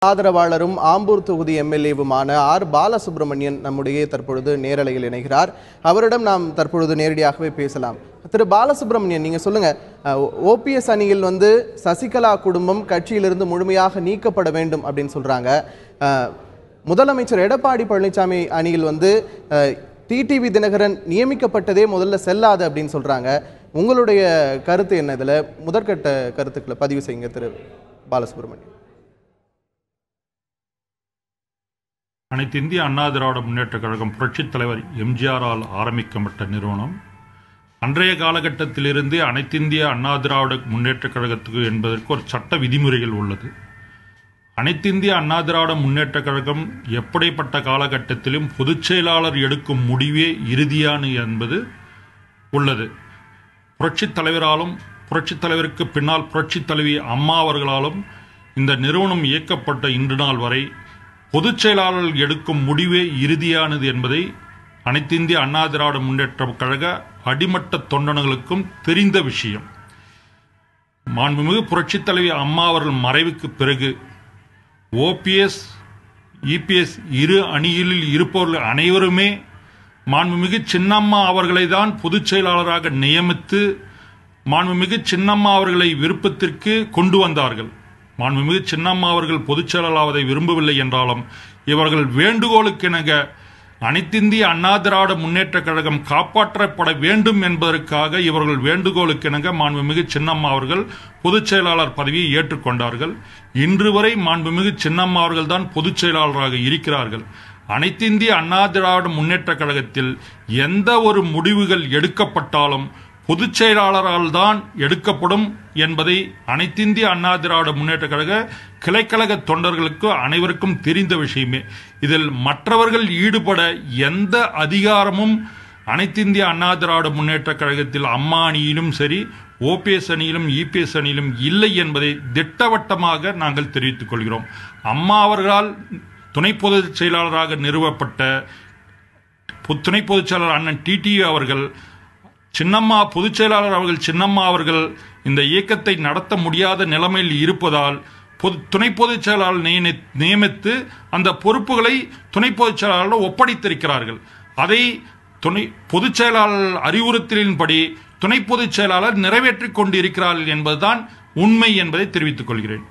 ஆதரவாளரும் ஆம்பூர் தொகுதி எம்எல்ஏவுமான ஆர் பாலசுப்ரமணியன் நம்முடைய தற்பொழுது நேரலையில் இணைகிறார். அவரிடம் நாம் தற்பொழுது நேரடியாகவே பேசலாம். திரு பாலசுப்ரமணியன், நீங்க சொல்லுங்க, ஓபிஎஸ் அணியில் சசிகலா குடும்பம் கட்சியிலிருந்து முழுமையாக நீக்கப்பட வேண்டும் அப்படின்னு சொல்றாங்க. முதலமைச்சர் எடப்பாடி பழனிசாமி அணியில் டிடிவி தினகரன் நியமிக்கப்பட்டதே முதல்ல செல்லாது அப்படின்னு சொல்றாங்க. உங்களுடைய கருத்து என்ன? இதுல முதற்கட்ட கருத்துக்களை பதிவு செய்யுங்க திரு பாலசுப்ரமணியன். அனைத்து இந்திய அண்ணா திராவிட முன்னேற்ற கழகம் புரட்சித் தலைவர் எம்ஜிஆரால் ஆரம்பிக்கப்பட்ட நிறுவனம். அன்றைய காலகட்டத்திலிருந்து அனைத்து இந்திய அண்ணா திராவிட முன்னேற்ற கழகத்துக்கு என்பதற்கு ஒரு சட்ட விதிமுறைகள் உள்ளது. அனைத்து இந்திய அண்ணா திராவிட முன்னேற்ற கழகம் எப்படிப்பட்ட காலகட்டத்திலும் பொதுச் செயலாளர் எடுக்கும் முடிவே இறுதியான என்பது உள்ளது. புரட்சித் தலைவராலும் புரட்சித் தலைவருக்கு பின்னால் புரட்சித் தலைவி அம்மா அவர்களாலும் இந்த நிறுவனம் இயக்கப்பட்ட இன்று நாள் வரை பொதுச் செயலாளர் எடுக்கும் முடிவே இறுதியானது என்பதை அனைத்து இந்திய அண்ணா திராவிட முன்னேற்ற கழக அடிமட்ட தொண்டர்களுக்கும் தெரிந்த விஷயம். மாண்புமிகு புரட்சித் தலைவி அம்மா அவர்கள் மறைவுக்கு பிறகு ஓபிஎஸ் இபிஎஸ் இரு அணியில் இருப்பவர்கள் அனைவருமே மாண்புமிகு சின்னம்மா அவர்களை தான் பொதுச் செயலாளராக நியமித்து மாண்புமிகு சின்னம்மா அவர்களை விருப்பத்திற்கு கொண்டு வந்தார்கள். மாண்புமிகு சின்னம்மா அவர்கள் பொதுச் செயலாளராவதை விரும்பவில்லை என்றாலும் இவர்கள் வேண்டுகோளுக்கிணங்க அனைத்திந்திய அண்ணா திராவிட முன்னேற்ற கழகம் காப்பாற்றப்பட வேண்டும் என்பதற்காக இவர்கள் வேண்டுகோளுக்கிணங்க மாண்புமிகு சின்னம்மா அவர்கள் பொதுச் செயலாளர் பதவியை ஏற்றுக்கொண்டார்கள். இன்று வரை மாண்புமிகு சின்னம்மா அவர்கள் தான் பொதுச் செயலாளராக இருக்கிறார்கள். அனைத்திந்திய அண்ணா திராவிட முன்னேற்ற கழகத்தில் எந்த ஒரு முடிவுகள் எடுக்கப்பட்டாலும் பொதுச் செயலாளரால் தான் எடுக்கப்படும் என்பதை அனைத்திந்திய அண்ணா திராவிட முன்னேற்ற கழக கிளைக்கழக தொண்டர்களுக்கு அனைவருக்கும் தெரிந்த விஷயமே. இதில் மற்றவர்கள் ஈடுபட எந்த அதிகாரமும் அனைத்திந்திய அண்ணா திராவிட முன்னேற்ற கழகத்தில் அம்மா அணியிலும் சரி ஓபிஎஸ் அணியிலும் இபிஎஸ் அணியிலும் இல்லை என்பதை திட்டவட்டமாக நாங்கள் தெரிவித்துக் கொள்கிறோம். அம்மா அவர்களால் துணை பொதுச் செயலாளராக நிறுவப்பட்ட துணை பொதுச் செயலாளர் அண்ணன் டிடிவி அவர்கள் சின்னம்மா பொதுச் செயலாளர் அவர்கள் சின்னம்மா அவர்கள் இந்த இயக்கத்தை நடத்த முடியாத நிலைமையில் இருப்பதால் துணை பொதுச் செயலாளர் நியமித்து அந்த பொறுப்புகளை துணை பொதுச் செயலாளர் ஒப்படைத்திருக்கிறார்கள். அதை பொதுச் செயலாளர் அறிவுறுத்தலின்படி துணை பொதுச் செயலாளர் நிறைவேற்றிக் கொண்டிருக்கிறார்கள் என்பதுதான் உண்மை என்பதை தெரிவித்துக் கொள்கிறேன்.